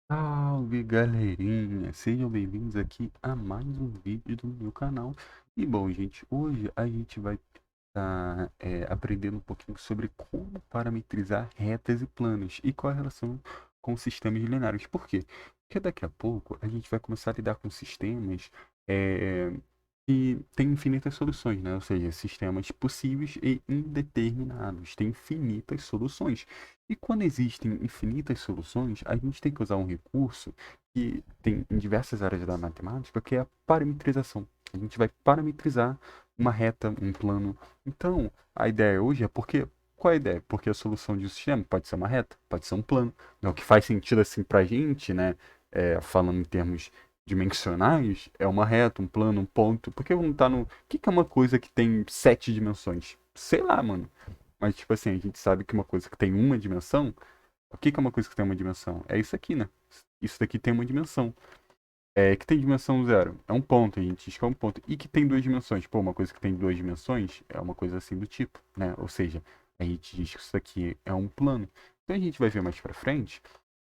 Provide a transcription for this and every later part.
Salve galerinha, sejam bem-vindos aqui a mais um vídeo do meu canal. E bom, gente, hoje a gente vai estar aprendendo um pouquinho sobre como parametrizar retas e planos e qual a relação com sistemas lineares. Por quê? Porque daqui a pouco a gente vai começar a lidar com sistemas é, que têm infinitas soluções, né? Ou seja, sistemas possíveis e indeterminados, tem infinitas soluções. E quando existem infinitas soluções, a gente tem que usar um recurso que tem em diversas áreas da matemática, que é a parametrização. A gente vai parametrizar uma reta, um plano. Então, a ideia hoje é porque. Qual é a ideia? Porque a solução de um sistema pode ser uma reta, pode ser um plano. É o que faz sentido assim pra gente, né? Falando em termos dimensionais, é uma reta, um plano, um ponto. Porque vamos estar no. O que é uma coisa que tem 7 dimensões? Sei lá, mano. Mas, tipo assim, a gente sabe que uma coisa que tem uma dimensão. O que é uma coisa que tem uma dimensão? É isso aqui, né? Isso daqui tem uma dimensão. Que tem dimensão zero. É um ponto, a gente diz que é um ponto. E que tem duas dimensões. Pô, uma coisa que tem duas dimensões é uma coisa assim do tipo, né? Ou seja, a gente diz que isso daqui é um plano. Então a gente vai ver mais pra frente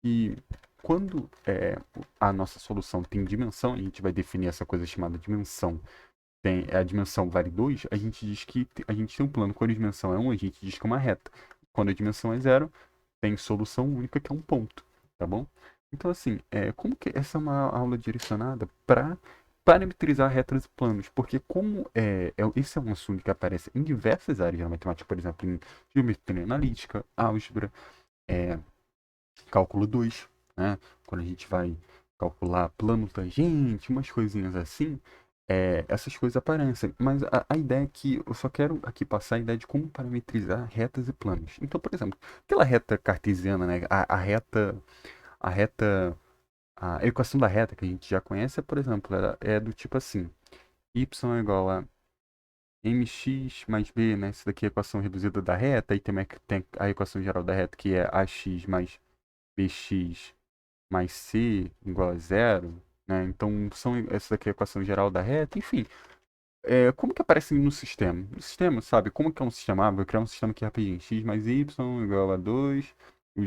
que quando a nossa solução tem dimensão, a gente vai definir essa coisa chamada dimensão. A dimensão vale 2, a gente diz que a gente tem um plano. Quando a dimensão é um, a gente diz que é uma reta. Quando a dimensão é zero, tem solução única que é um ponto, tá bom? Então, assim, como que essa é uma aula direcionada para parametrizar retas e planos? Porque esse é um assunto que aparece em diversas áreas da matemática, por exemplo, em geometria analítica, álgebra, é, cálculo 2, né? Quando a gente vai calcular plano tangente, umas coisinhas assim, essas coisas aparecem. Mas a ideia é que eu só quero aqui passar a ideia de como parametrizar retas e planos. Então, por exemplo, aquela reta cartesiana, né? A reta, a equação da reta que a gente já conhece, por exemplo, ela é do tipo assim: y é igual a mx mais b, né? Isso daqui é a equação reduzida da reta, e também tem a equação geral da reta, que é ax mais bx mais c igual a zero, né? Então, essa daqui é a equação geral da reta, enfim. Como que aparece no sistema? No sistema, sabe? Como que é um sistema? Ah, vou criar um sistema aqui rapidinho. X mais y igual a 2,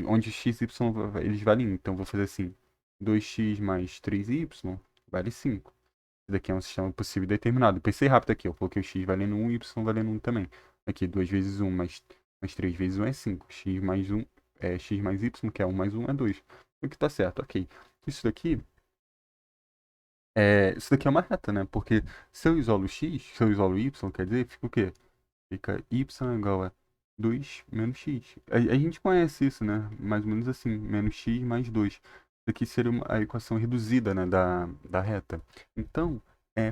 onde x e y eles valem 1. Então, vou fazer assim. 2x mais 3y vale 5. Isso daqui é um sistema possível e determinado. Pensei rápido aqui. Eu coloquei o x valendo 1 e y valendo 1 também. Aqui, 2 vezes 1 mais 3 vezes 1 é 5. X mais 1 x mais y, que é 1 mais 1 é 2. O que tá certo, ok. Isso daqui isso daqui é uma reta, né? Porque se eu isolo x, se eu isolo y, quer dizer, fica o quê? Fica y igual a 2 menos x. A gente conhece isso, né? Mais ou menos assim, menos x mais 2. Isso aqui seria a equação reduzida, né, da reta. Então,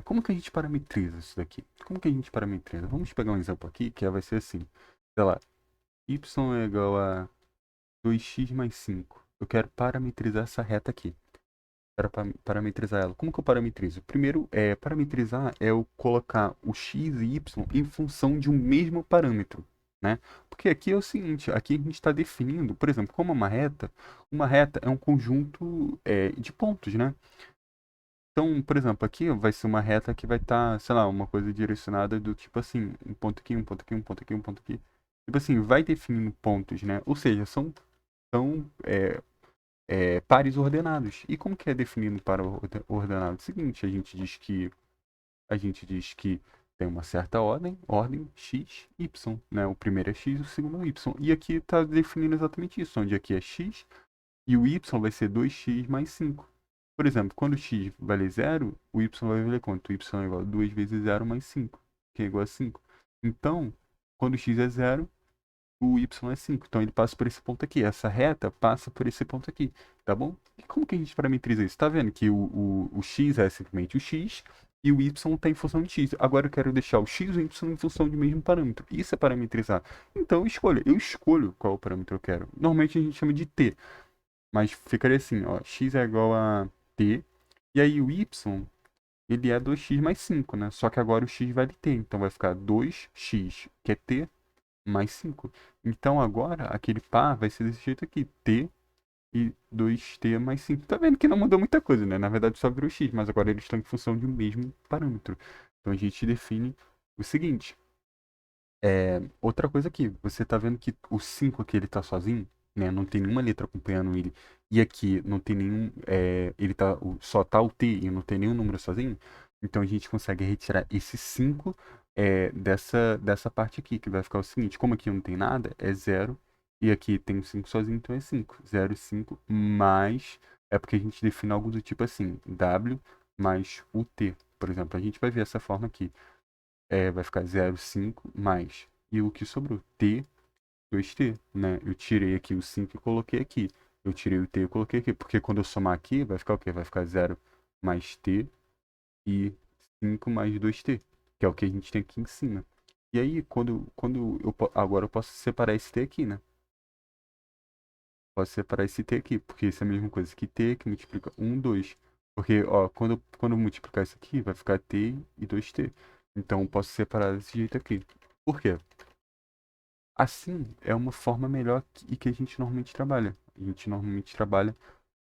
como que a gente parametriza isso daqui? Como que a gente parametriza? Vamos pegar um exemplo aqui, que vai ser assim. Sei lá, y é igual a 2x mais 5. Eu quero parametrizar essa reta aqui para parametrizar ela. Como que eu parametrizo? Primeiro, parametrizar é eu colocar o x e y em função de um mesmo parâmetro, né? Porque aqui é o seguinte, aqui a gente está definindo, por exemplo, como uma reta é um conjunto de pontos, né? Então, por exemplo, aqui vai ser uma reta que vai estar, sei lá, uma coisa direcionada do tipo assim, um ponto aqui, um ponto aqui, um ponto aqui, um ponto aqui. Tipo assim, vai definindo pontos, né? Ou seja, são pares ordenados. E como que é definido para ordenado? Seguinte, a gente diz que tem uma certa ordem x, y, né? O primeiro é x, o segundo é y. E aqui está definindo exatamente isso, onde aqui é x e o y vai ser 2x mais 5. Por exemplo, quando x vale zero, o y vai valer quanto? O y é igual a 2 vezes zero mais 5, que é igual a 5. Então, quando x é zero, o y é 5. Então ele passa por esse ponto aqui. Essa reta passa por esse ponto aqui, tá bom? E como que a gente parametriza isso? Tá vendo que o x é simplesmente o x e o y está em função de x. Agora eu quero deixar o x e o y em função do mesmo parâmetro. Isso é parametrizar. Então eu escolho qual parâmetro eu quero. Normalmente a gente chama de t, mas ficaria assim, ó, x é igual a t, e aí o y, ele é 2x mais 5, né? Só que agora o x vale t, então vai ficar 2x, que é t, mais 5. Então agora aquele par vai ser desse jeito aqui, t e 2t mais 5. Tá vendo que não mudou muita coisa, né? Na verdade só virou x, mas agora eles estão em função de um mesmo parâmetro. Então a gente define o seguinte. Outra coisa aqui, você tá vendo que o 5 aqui ele tá sozinho? né? Não tem nenhuma letra acompanhando ele. E aqui não tem nenhum. Ele tá, só tá o T e não tem nenhum número sozinho. Então a gente consegue retirar esse 5 dessa parte aqui, que vai ficar o seguinte: como aqui não tem nada, é zero. E aqui tem um 5 sozinho, então é 5. 0 e 5 mais. É porque a gente define algo do tipo assim: W mais o T. Por exemplo, a gente vai ver essa forma aqui. Vai ficar 0,5 mais. E o que sobrou? T, 2T, né? Eu tirei aqui o 5 e coloquei aqui. Eu tirei o T e coloquei aqui. Porque quando eu somar aqui, vai ficar o quê? Vai ficar 0 mais T e 5 mais 2T, que é o que a gente tem aqui em cima. E aí, agora eu posso separar esse T aqui, né? Posso separar esse T aqui, porque isso é a mesma coisa que T, que multiplica 1, 2. Porque, ó, quando eu multiplicar isso aqui, vai ficar T e 2T. Então, eu posso separar desse jeito aqui. Por quê? Assim, é uma forma melhor que a gente normalmente trabalha. A gente normalmente trabalha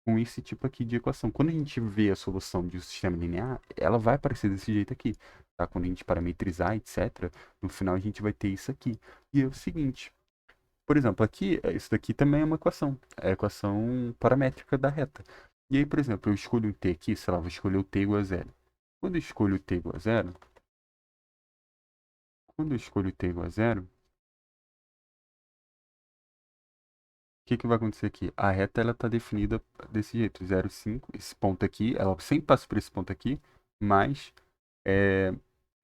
com esse tipo aqui de equação. Quando a gente vê a solução de um sistema linear, ela vai aparecer desse jeito aqui, tá? Quando a gente parametrizar, etc., no final a gente vai ter isso aqui. E é o seguinte, por exemplo, aqui, isso daqui também é uma equação. É a equação paramétrica da reta. E aí, por exemplo, eu escolho um t aqui, sei lá, vou escolher o t igual a zero. Quando eu escolho o t igual a zero, quando eu escolho o t igual a zero, o que que vai acontecer aqui? A reta, ela tá definida desse jeito, 0,5. Esse ponto aqui, ela sempre passa por esse ponto aqui, mais é,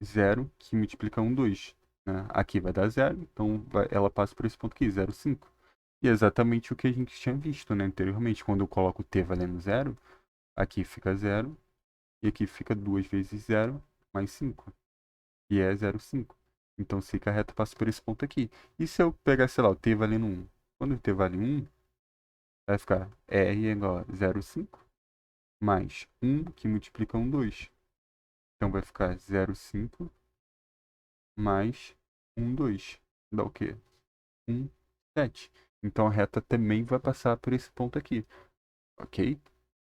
0, que multiplica 1, 2. Né? Aqui vai dar 0, então ela passa por esse ponto aqui, 0,5. E é exatamente o que a gente tinha visto, né, anteriormente. Quando eu coloco o t valendo 0, aqui fica 0, e aqui fica 2 vezes 0, mais 5, e é 0,5. Então, sei que a reta passa por esse ponto aqui. E se eu pegar, sei lá, o t valendo 1? Quando o t vale 1, vai ficar R igual a 0,5 mais 1, que multiplica 1, 2. Então vai ficar 0,5 mais 1, 2. Dá o quê? 1, 7. Então a reta também vai passar por esse ponto aqui, ok?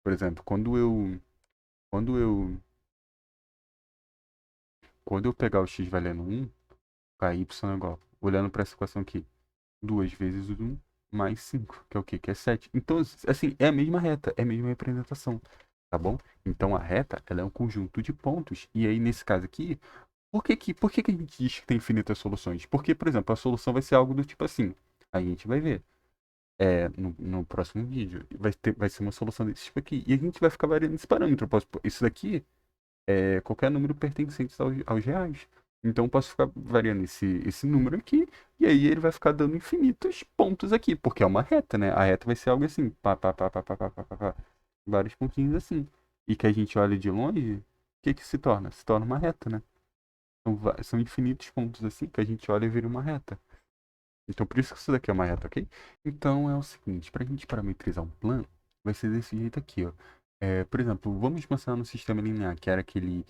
Por exemplo, quando eu, quando eu pegar o x valendo 1, ficar y é igual, olhando para essa equação aqui, 2 vezes 1 mais 5, que é o quê? Que é 7. Então, assim, é a mesma reta, é a mesma representação, tá bom? Então a reta, ela é um conjunto de pontos. E aí, nesse caso aqui, por que que a gente diz que tem infinitas soluções? Porque, por exemplo, a solução vai ser algo do tipo assim. A gente vai ver no próximo vídeo. Vai ser uma solução desse tipo aqui. E a gente vai ficar variando esse parâmetro. Isso daqui é qualquer número pertencente aos reais. Então eu posso ficar variando esse número aqui. E aí ele vai ficar dando infinitos pontos aqui. Porque é uma reta, né? A reta vai ser algo assim. Pá, pá, pá, pá, pá, pá, pá, pá, pá. Vários pontinhos assim. E que a gente olha de longe, o que que se torna? Se torna uma reta, né? São infinitos pontos assim que a gente olha e vira uma reta. Então por isso que isso daqui é uma reta, ok? Então é o seguinte, para a gente parametrizar um plano, vai ser desse jeito aqui, ó. Por exemplo, vamos pensar no sistema linear, que era aquele,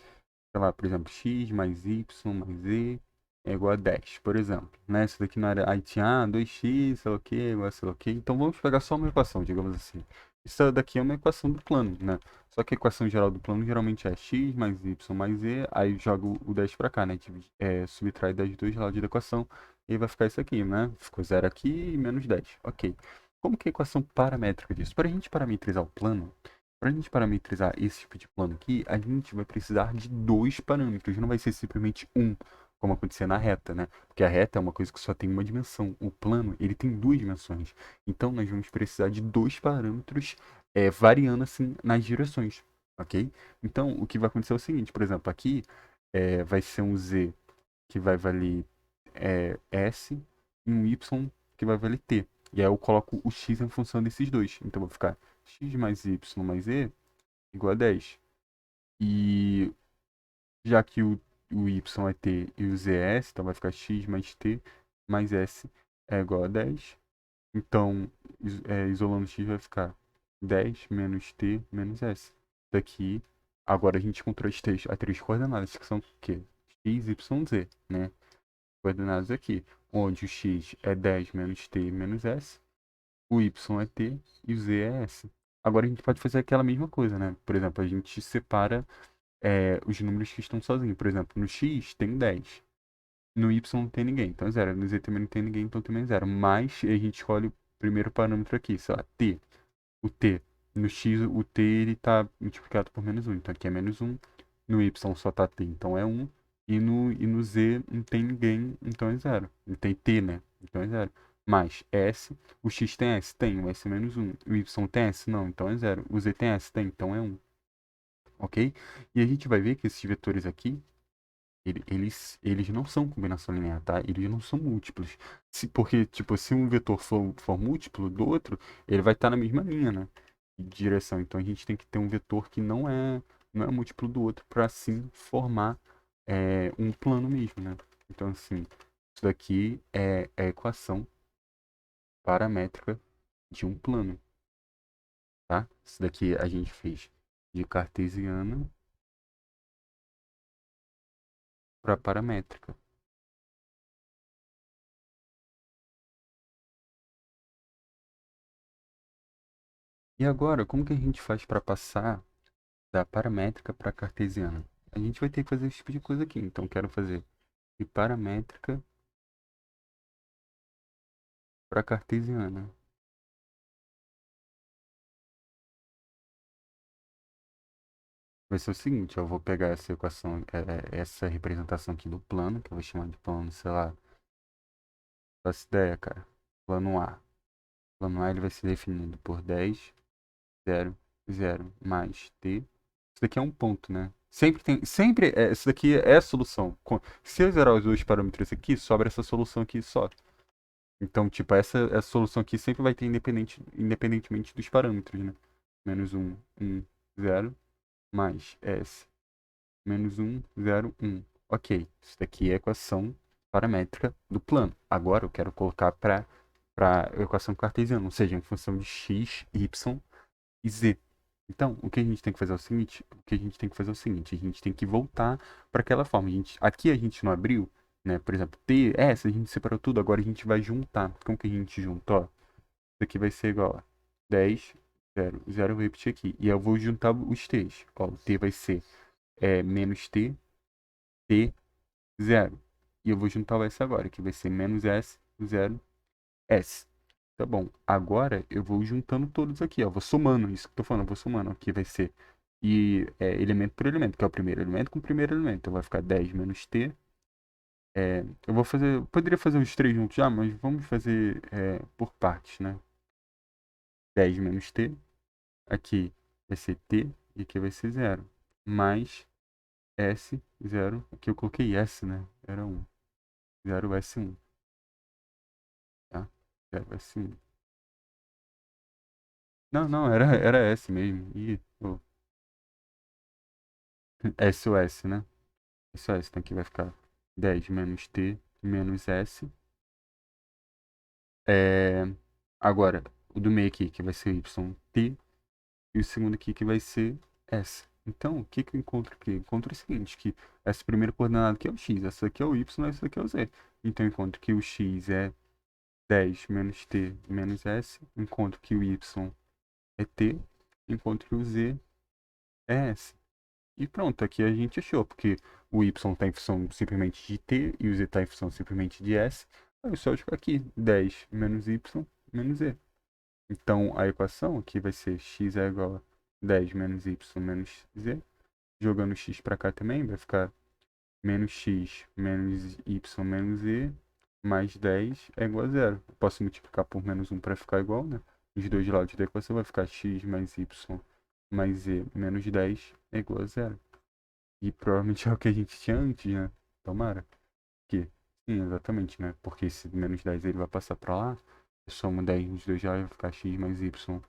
sei lá, por exemplo, x mais y mais z é igual a 10, por exemplo. Né? Isso daqui não era, aí tinha 2x, sei lá o que, igual a sei lá o que. Então vamos pegar só uma equação, digamos assim. Isso daqui é uma equação do plano, né? Só que a equação geral do plano geralmente é x mais y mais z, aí joga o 10 para cá, né? Subtrai 10 dos dois lados da equação, e aí vai ficar isso aqui, né? Ficou 0 aqui e menos 10. Ok. Como que é a equação paramétrica disso? Para a gente parametrizar o plano, para a gente parametrizar esse tipo de plano aqui, a gente vai precisar de dois parâmetros, não vai ser simplesmente um, como acontecia na reta, né? Porque a reta é uma coisa que só tem uma dimensão. O plano, ele tem duas dimensões. Então, nós vamos precisar de dois parâmetros variando assim nas direções, ok? Então, o que vai acontecer é o seguinte, por exemplo, aqui vai ser um z que vai valer s e um y que vai valer t. E aí eu coloco o x em função desses dois. Então, vai ficar x mais y mais z igual a 10. E já que o y é t e o z é s, então vai ficar x mais t mais s é igual a 10. Então, isolando x vai ficar 10 menos t menos s. Daqui, agora a gente encontrou as três coordenadas, que são o quê? X, y, z, né? Coordenadas aqui, onde o x é 10 menos t menos s, o y é t e o z é s. Agora a gente pode fazer aquela mesma coisa, né? Por exemplo, a gente separa os números que estão sozinhos. Por exemplo, no x tem 10. No y não tem ninguém, então é 0. No z também não tem ninguém, então também é 0. Mas a gente escolhe primeiro parâmetro aqui, sei lá, t. O t. No x, o t ele tá multiplicado por menos 1. Então aqui é menos 1. No y só tá t, então é 1. E no z não tem ninguém, então é 0. Não tem t, né? Então é 0. Mais s. O x tem s? Tem. O s é menos 1. O y tem s? Não, então é 0. O z tem s? Tem, então é 1. Ok? E a gente vai ver que esses vetores aqui, eles não são combinação linear, tá? Eles não são múltiplos. Porque, tipo, se um vetor for múltiplo do outro, ele vai estar na mesma linha, né? De direção. Então a gente tem que ter um vetor que não é múltiplo do outro para assim formar um plano mesmo, né? Então, assim, isso daqui é a equação paramétrica de um plano, tá? Isso daqui a gente fez de cartesiana para paramétrica. E agora, como que a gente faz para passar da paramétrica para cartesiana? A gente vai ter que fazer esse tipo de coisa aqui. Então, quero fazer de paramétrica para cartesiana. Vai ser o seguinte, eu vou pegar essa equação, essa representação aqui do plano, que eu vou chamar de plano, sei lá, faço ideia, cara. Plano A. Plano A ele vai ser definido por 10, 0, 0 mais t. Isso daqui é um ponto, né? Isso daqui é a solução. Se eu zerar os dois parâmetros aqui, sobra essa solução aqui só. Então, tipo, essa solução aqui sempre vai ter independentemente dos parâmetros, né? Menos 1, 1, 0, mais S, menos 1, 0, 1. Ok, isso daqui é a equação paramétrica do plano. Agora eu quero colocar para a equação cartesiana, ou seja, em função de x, y e z. Então, o que a gente tem que fazer é o seguinte, a gente tem que voltar para aquela forma. Aqui a gente não abriu, né? Por exemplo, t, s, a gente separou tudo, agora a gente vai juntar. Como que a gente junta? Ó, isso aqui vai ser igual a 10, 0, 0, eu vou repetir aqui. E eu vou juntar os t's. Ó, o t vai ser menos t, t, 0. E eu vou juntar o s agora, que vai ser menos s, 0, s. Tá bom. Agora eu vou juntando todos aqui, ó. Vou somando, isso que eu tô falando, eu vou somando. Aqui vai ser elemento por elemento, que é o primeiro elemento com o primeiro elemento. Então vai ficar 10 menos t. Eu vou fazer. Poderia fazer os três juntos já, mas vamos fazer por partes, né? 10 menos t. Aqui vai ser t e aqui vai ser 0. Mais s, 0. Aqui eu coloquei s, né? Era 1. 0, s1. Tá? 0, s1. Não, não, era s mesmo. SOS, né? SOS, então aqui vai ficar 10 menos t menos s. É... Agora, o do meio aqui, que vai ser yt, e o segundo aqui, que vai ser s. Então, o que que eu encontro aqui? Eu encontro o seguinte, que essa primeira coordenada aqui é o x, essa aqui é o y, essa aqui é o z. Então, eu encontro que o x é 10 menos t menos s, encontro que o y é t, encontro que o z é s. E pronto, aqui a gente achou, porque o y está em função simplesmente de t e o z está em função simplesmente de s. Aí é só jogar aqui, 10 menos y menos z. Então a equação aqui vai ser x é igual a 10 menos y menos z. Jogando x para cá também, vai ficar menos x menos y menos z mais 10 é igual a 0. Eu posso multiplicar por menos 1 para ficar igual, né? Os dois lados da equação vai ficar x mais y mais z menos 10 é igual a 0. E provavelmente é o que a gente tinha antes, né? Tomara. Que, sim, exatamente, né? Porque esse menos 10 ele vai passar pra lá. Eu somo 10 nos dois já vai ficar x mais y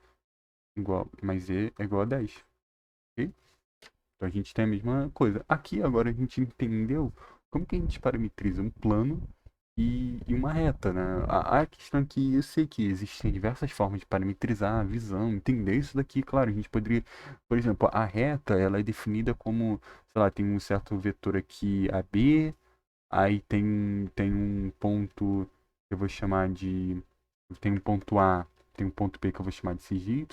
igual, mais z é igual a 10. Ok? Então a gente tem a mesma coisa. Aqui agora a gente entendeu como que a gente parametriza um plano e uma reta, né? A questão é que eu sei que existem diversas formas de parametrizar a visão, entender isso daqui, claro, a gente poderia, por exemplo, a reta, ela é definida como, sei lá, tem um certo vetor aqui AB, aí tem um ponto que eu vou chamar de, tem um ponto A, tem um ponto B que eu vou chamar de CY,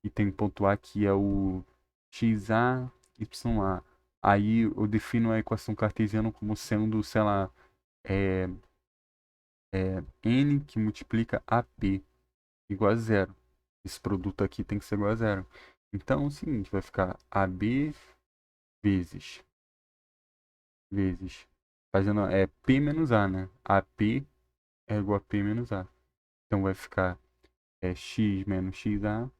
e tem um ponto A que é o XA, YA. Aí eu defino a equação cartesiana como sendo, sei lá, é, n que multiplica AP. igual a zero. Esse produto aqui tem que ser igual a zero. Então é o seguinte, vai ficar AB vezes, fazendo P menos A, né? AP é igual a P menos A. Então vai ficar X menos XA,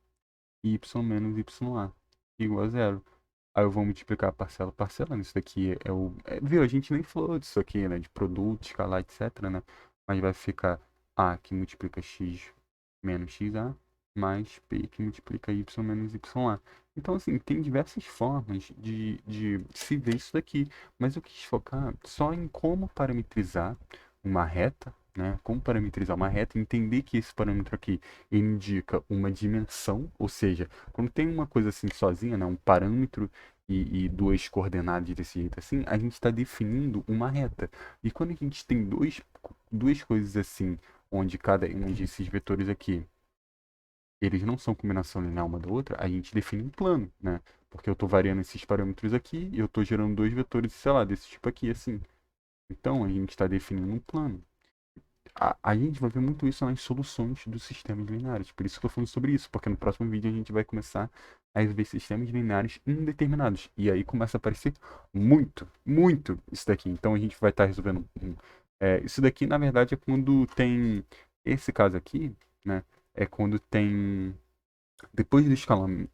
Y menos YA, igual a zero. Aí eu vou multiplicar parcela parcelando. Isso daqui viu, a gente nem falou disso aqui, né? De produto, escalar, etc, né? Mas vai ficar A que multiplica X menos XA, mais P que multiplica Y menos YA. Então, assim, tem diversas formas de se ver isso daqui. Mas eu quis focar só em como parametrizar uma reta, né? Como parametrizar uma reta, entender que esse parâmetro aqui indica uma dimensão, ou seja, quando tem uma coisa assim sozinha, né? Um parâmetro e duas coordenadas desse jeito assim, a gente está definindo uma reta. E quando a gente tem duas coisas assim, onde cada um desses vetores aqui eles não são combinação linear uma da outra, a gente define um plano, né? Porque eu estou variando esses parâmetros aqui e eu estou gerando dois vetores, sei lá, desse tipo aqui, assim. Então, a gente está definindo um plano. A gente vai ver muito isso nas soluções dos sistemas lineares. Por isso que eu estou falando sobre isso, porque no próximo vídeo a gente vai começar a ver sistemas lineares indeterminados. E aí começa a aparecer muito, muito isso daqui. Então, a gente vai estar resolvendo isso daqui, na verdade, é quando tem esse caso aqui, né? É quando tem depois do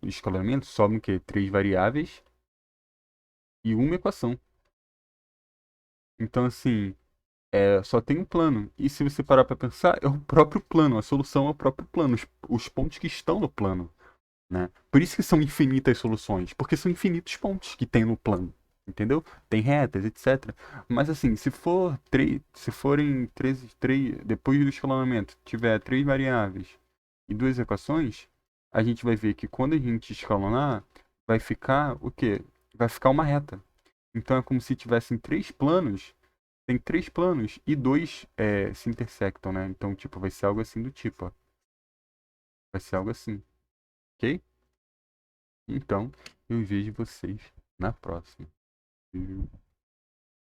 escalonamento, sobram o quê? Três variáveis e uma equação. Então, assim, só tem um plano. E se você parar para pensar, é o próprio plano. A solução é o próprio plano. Os pontos que estão no plano, né? Por isso que são infinitas soluções. Porque são infinitos pontos que tem no plano. Entendeu? Tem retas, etc. Mas assim, se forem depois do escalonamento, tiver três variáveis e duas equações, a gente vai ver que quando a gente escalonar, vai ficar o quê? Vai ficar uma reta. Então é como se tivessem três planos, tem três planos e dois se intersectam, né? Então, tipo, vai ser algo assim do tipo, ó. Vai ser algo assim, ok? Então, eu vejo vocês na próxima.